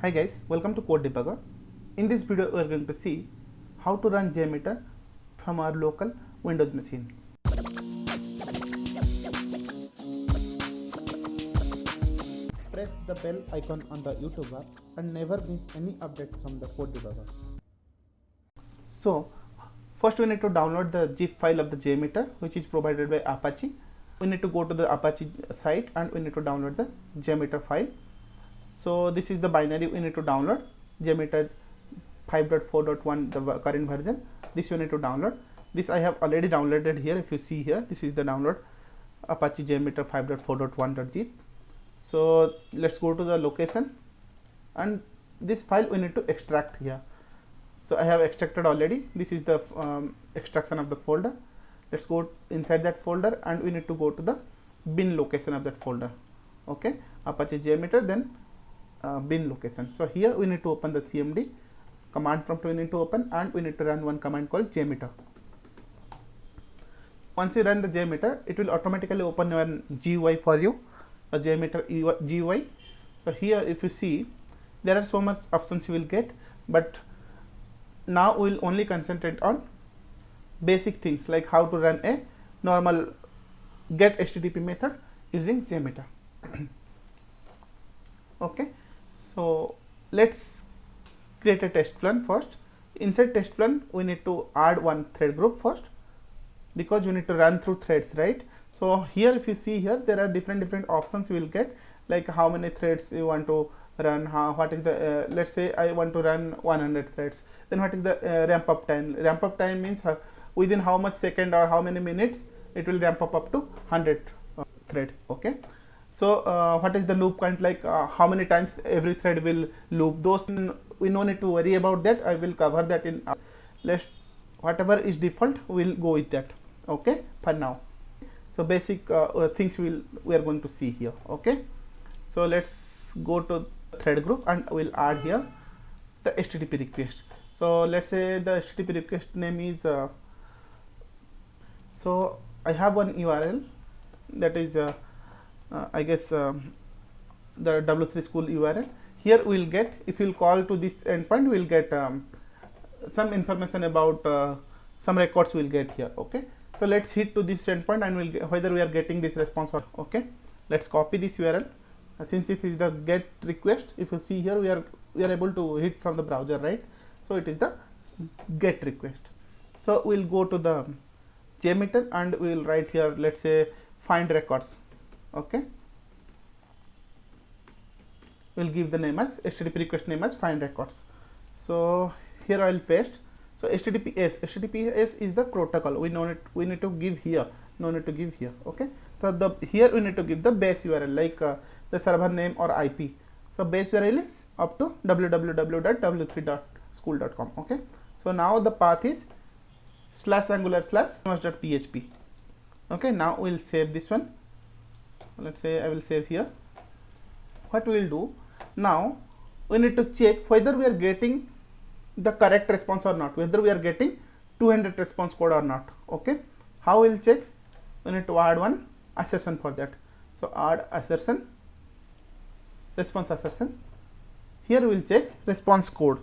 Hi guys, welcome to Code Debugger. In this video, we are going to see how to run JMeter from our local Windows machine. Press the bell icon on the YouTube app and never miss any update from the Code Debugger. So, first we need to download the zip file of the JMeter, which is provided by Apache. We need to go to the Apache site and we need to download the JMeter file. So this is the binary we need to download, JMeter 5.4.1, the current version. This you need to download. This I have already downloaded here. If you see here, this is the download Apache JMeter 5.4.1.zip. So let's go to the location and this file we need to extract here. So I have extracted already. This is the extraction of the folder. Let's go inside that folder and we need to go to the bin location of that folder. Okay, Apache JMeter, then bin location. So here we need to open the cmd command prompt, we need to open and we need to run one command called JMeter. Once you run the JMeter, it will automatically open your GUI for you, a JMeter GUI. So here if you see, there are so much options you will get, but now we will only concentrate on basic things like how to run a normal get HTTP method using JMeter. Okay, so let's create a test plan first. Inside test plan, we need to add one thread group first because you need to run through threads, right? So here if you see here, there are different options you will get, like how many threads you want to run, what is the let's say I want to run 100 threads, then what is the ramp up time. Ramp up time means within how much second or how many minutes it will ramp up to 100 thread. Okay, so what is the loop count, like how many times every thread will loop. Those we no need to worry about that. I will cover that in let's whatever is default we'll go with that. Okay, for now. So basic things we are going to see here. Okay, so let's go to thread group and we'll add here the HTTP request. So let's say the HTTP request name is so I have one URL that is I guess the W3 school URL. Here we will get, if you will call to this endpoint, we will get some information about some records we will get here. Okay, so let's hit to this endpoint and we'll get whether we are getting this response or okay. Let's copy this URL. Since it is the get request, if you see here, we are able to hit from the browser, right? So it is the get request. So we'll go to the JMeter and we will write here, let's say find records. Okay, we'll give the name as HTTP request name as find records. So here I will paste. So HTTPS is the protocol. We need to give here, no need to give here. Okay, so here we need to give the base URL, like the server name or IP. So base URL is up to www.w3school.com. okay, so now the path is /angular/php. okay, now we'll save this one. Let's say I will save here. What we will do now, we need to check whether we are getting the correct response or not, whether we are getting 200 response code or not. Okay, how we will check? We need to add one assertion for that. So add assertion, response assertion. Here we will check response code.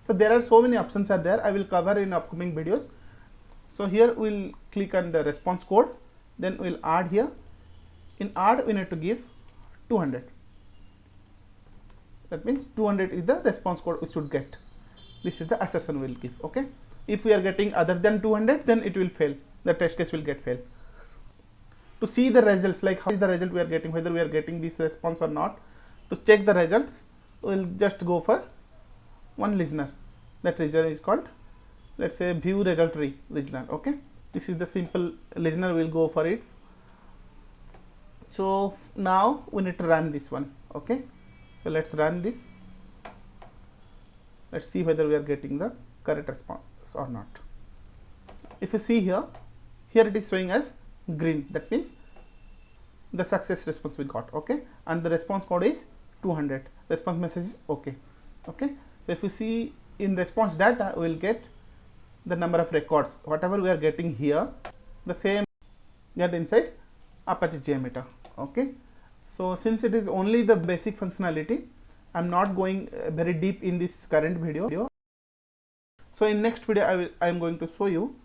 So there are so many options are there, I will cover in upcoming videos. So here we will click on the response code, then we will add here. In add we need to give 200. That means 200 is the response code we should get. This is the assertion we will give. Okay, if we are getting other than 200, then it will fail, the test case will get fail. To see the results, like how is the result we are getting, whether we are getting this response or not, to check the results, we will just go for one listener. That listener is called, let's say, view result listener. Okay, this is the simple listener, we will go for it. So now we need to run this one. Okay, so let's run this. Let's see whether we are getting the correct response or not. If you see here, here it is showing as green. That means the success response we got. Okay, and the response code is 200. Response message is okay. Okay, so if you see in response data, we will get the number of records. Whatever we are getting here, the same get inside Apache JMeter. Okay, so since it is only the basic functionality, I'm not going very deep in this current video. So in next video I am going to show you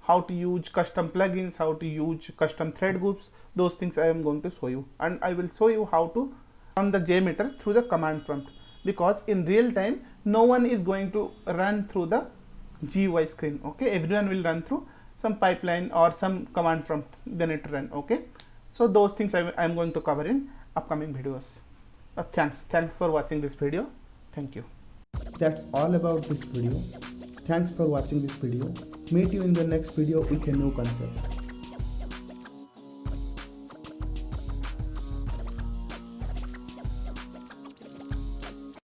how to use custom plugins, how to use custom thread groups. Those things I am going to show you, and I will show you how to run the JMeter through the command prompt, because in real time no one is going to run through the GUI screen. Okay, everyone will run through some pipeline or some command prompt, then it run. Okay, so those things I am going to cover in upcoming videos. Thanks for watching this video. Thank you. That's all about this video. Thanks for watching this video. Meet you in the next video with a new concept.